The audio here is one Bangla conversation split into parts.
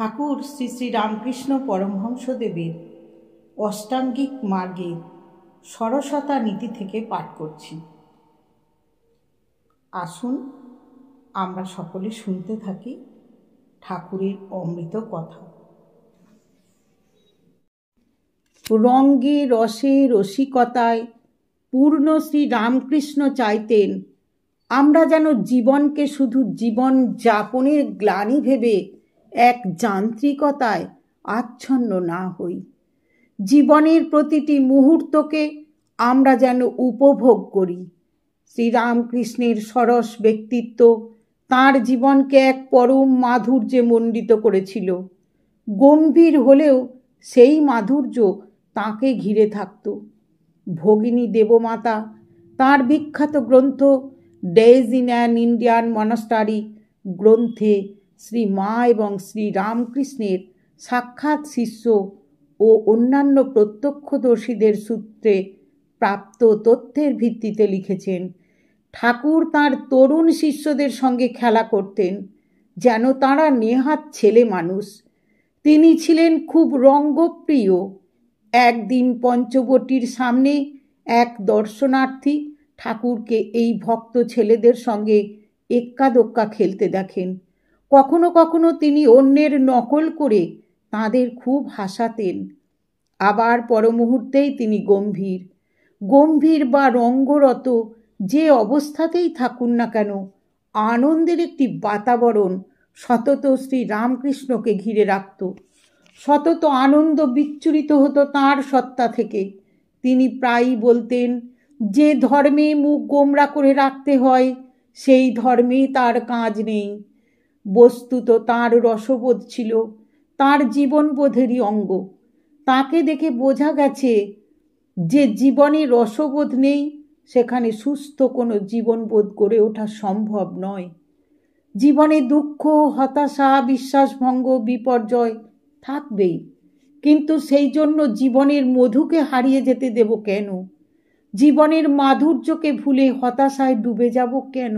ঠাকুর শ্রী শ্রী রামকৃষ্ণ পরমহংসদেবের অষ্টাঙ্গিক মার্গের সরসতা নীতি থেকে পাঠ করছি। আসুন আমরা সকলে শুনতে থাকি ঠাকুরের অমৃত কথা। রঙ্গে রসে রসিকতায় পূর্ণ শ্রী রামকৃষ্ণ চাইতেন আমরা যেন জীবনকে শুধু জীবন যাপনের গ্লানি ভেবে এক যান্ত্রিকতায় আচ্ছন্ন না হই। জীবনের প্রতিটি মুহূর্তকে আমরা যেন উপভোগ করি। শ্রীরামকৃষ্ণের সরস ব্যক্তিত্ব তাঁর জীবনকে এক পরম মাধুর্যে মণ্ডিত করেছিল। গম্ভীর হলেও সেই মাধুর্য তাঁকে ঘিরে থাকত। ভগিনী দেবমাতা তাঁর বিখ্যাত গ্রন্থ days in an Indian monastery গ্রন্থে শ্রী মা এবং শ্রী রামকৃষ্ণের সাক্ষাৎ শিষ্য ও অন্যান্য প্রত্যক্ষদর্শীদের সূত্রে প্রাপ্ত তথ্যের ভিত্তিতে লিখেছেন, ঠাকুর তাঁর তরুণ শিষ্যদের সঙ্গে খেলা করতেন যেন তাঁরা নেহাত ছেলে মানুষ। তিনি ছিলেন খুব রঙ্গপ্রিয়। একদিন পঞ্চবটির সামনে এক দর্শনার্থী ঠাকুরকে এই ভক্ত ছেলেদের সঙ্গে এক্কা দোক্কা খেলতে দেখেন। কখনো কখনো তিনি অন্যের নকল করে তাঁদের খুব হাসাতেন। আবার পর মুহূর্তেই তিনি গম্ভীর বা রঙ্গরত যে অবস্থাতেই থাকুন না কেন, আনন্দের একটি বাতাবরণ সতত শ্রী রামকৃষ্ণকে ঘিরে রাখত। সতত আনন্দ বিচ্ছুরিত হতো তাঁর সত্তা থেকে। তিনি প্রায়ই বলতেন, যে ধর্মে মুখ গোমরা করে রাখতে হয় সেই ধর্মে তার কাজ নেই। বস্তুত তাঁর রসবোধ ছিল তাঁর জীবনবোধেরই অঙ্গ। তাকে দেখে বোঝা গেছে যে জীবনে রসবোধ নেই সেখানে সুস্থ কোনো জীবনবোধ গড়ে ওঠা সম্ভব নয়। জীবনে দুঃখ, হতাশা, বিশ্বাসভঙ্গ, বিপর্যয় থাকবেই, কিন্তু সেই জন্য জীবনের মধুকে হারিয়ে যেতে দেব কেন? জীবনের মাধুর্যকে ভুলে হতাশায় ডুবে যাব কেন?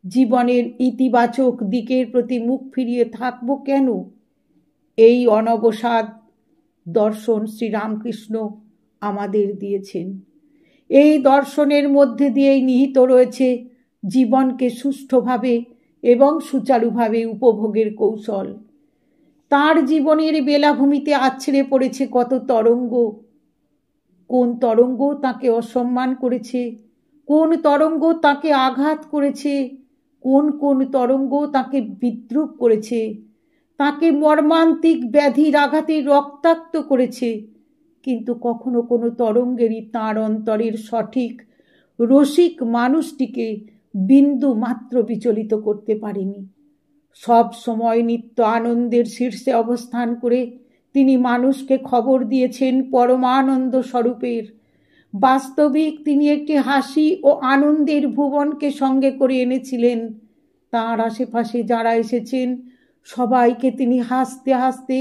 জীবনের ইতিবাচক দিকের প্রতি মুখ ফিরিয়ে থাকব কেন? এই অনবসাদ দর্শন শ্রীরামকৃষ্ণ আমাদের দিয়েছেন। এই দর্শনের মধ্যে দিয়েই নিহিত রয়েছে জীবনকে সুষ্ঠুভাবে এবং সুচারুভাবে উপভোগের কৌশল। তার জীবনের বেলাভূমিতে আছড়ে পড়েছে কত তরঙ্গ। কোন তরঙ্গ তাকে অসম্মান করেছে, কোন তরঙ্গ তাকে আঘাত করেছে, কোন কোন তরঙ্গ তাকে বিদ্রূপ করেছে, তাকে মর্মান্তিক ব্যাধির আঘাতে রক্তাক্ত করেছে। কিন্তু কখনো কোনো তরঙ্গেরই তাঁর অন্তরের সঠিক রসিক মানুষটিকে বিন্দু মাত্র বিচলিত করতে পারেনি। সব সময় নিত্য আনন্দের শীর্ষে অবস্থান করে তিনি মানুষকে খবর দিয়েছেন পরমানন্দ স্বরূপের। বাস্তবিক তিনি একটি হাসি ও আনন্দের ভুবনকে সঙ্গে করে এনেছিলেন। তাঁর আশেপাশে যারা এসেছেন সবাইকে তিনি হাসতে হাসতে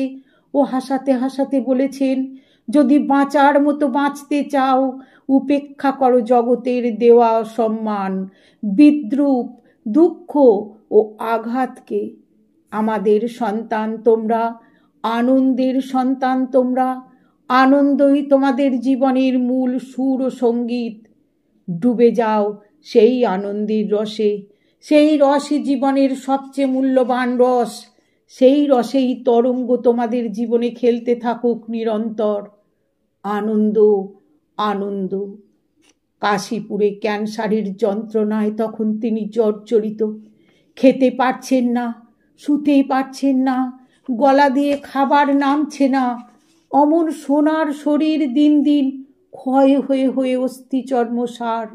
ও হাসাতে হাসাতে বলেছেন, যদি বাঁচার মতো বাঁচতে চাও উপেক্ষা করো জগতের দেওয়া সম্মান, বিদ্রূপ, দুঃখ ও আঘাতকে। আমাদের সন্তান তোমরা, আনন্দের সন্তান তোমরা, আনন্দই তোমাদের জীবনের মূল সুর ও সঙ্গীত। ডুবে যাও সেই আনন্দের রসে। সেই রসই জীবনের সবচেয়ে মূল্যবান রস। সেই রসেই তরঙ্গ তোমাদের জীবনে খেলতে থাকুক নিরন্তর। আনন্দ, আনন্দ। কাশীপুরে ক্যান্সারের যন্ত্রণায় তখন তিনি জর্জরিত। খেতে পারছেন না, শুতে পারছেন না, গলা দিয়ে খাবার নামছে না। অমন সোনার শরীর দিন দিন ক্ষয় হয়ে হয়ে অস্থিচর্মসার।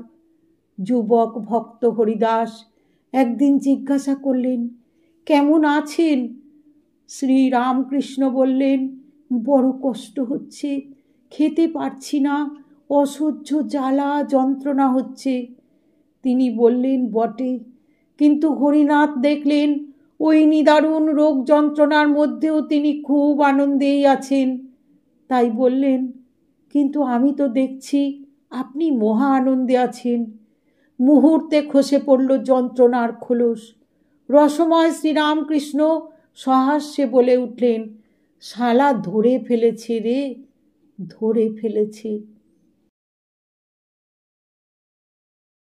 যুবক ভক্ত হরিদাস একদিন জিজ্ঞাসা করলেন, কেমন আছেন? শ্রী রামকৃষ্ণ বললেন, বড় কষ্ট হচ্ছে, খেতে পারছি না, অসহ্য জ্বালা যন্ত্রণা হচ্ছে। তিনি বললেন, বটে, কিন্তু হরিনাথ দেখলেন ওই নিদারুণ রোগ যন্ত্রণার মধ্যেও তিনি খুব আনন্দেই আছেন। তাই বললেন, কিন্তু আমি তো দেখছি আপনি মহা আনন্দে আছেন। মুহূর্তে খসে পড়ল যন্ত্রণার খোলস। রসময় শ্রীরামকৃষ্ণ সহাস্যে বলে উঠলেন, শালা ধরে ফেলেছে রে, ধরে ফেলেছে।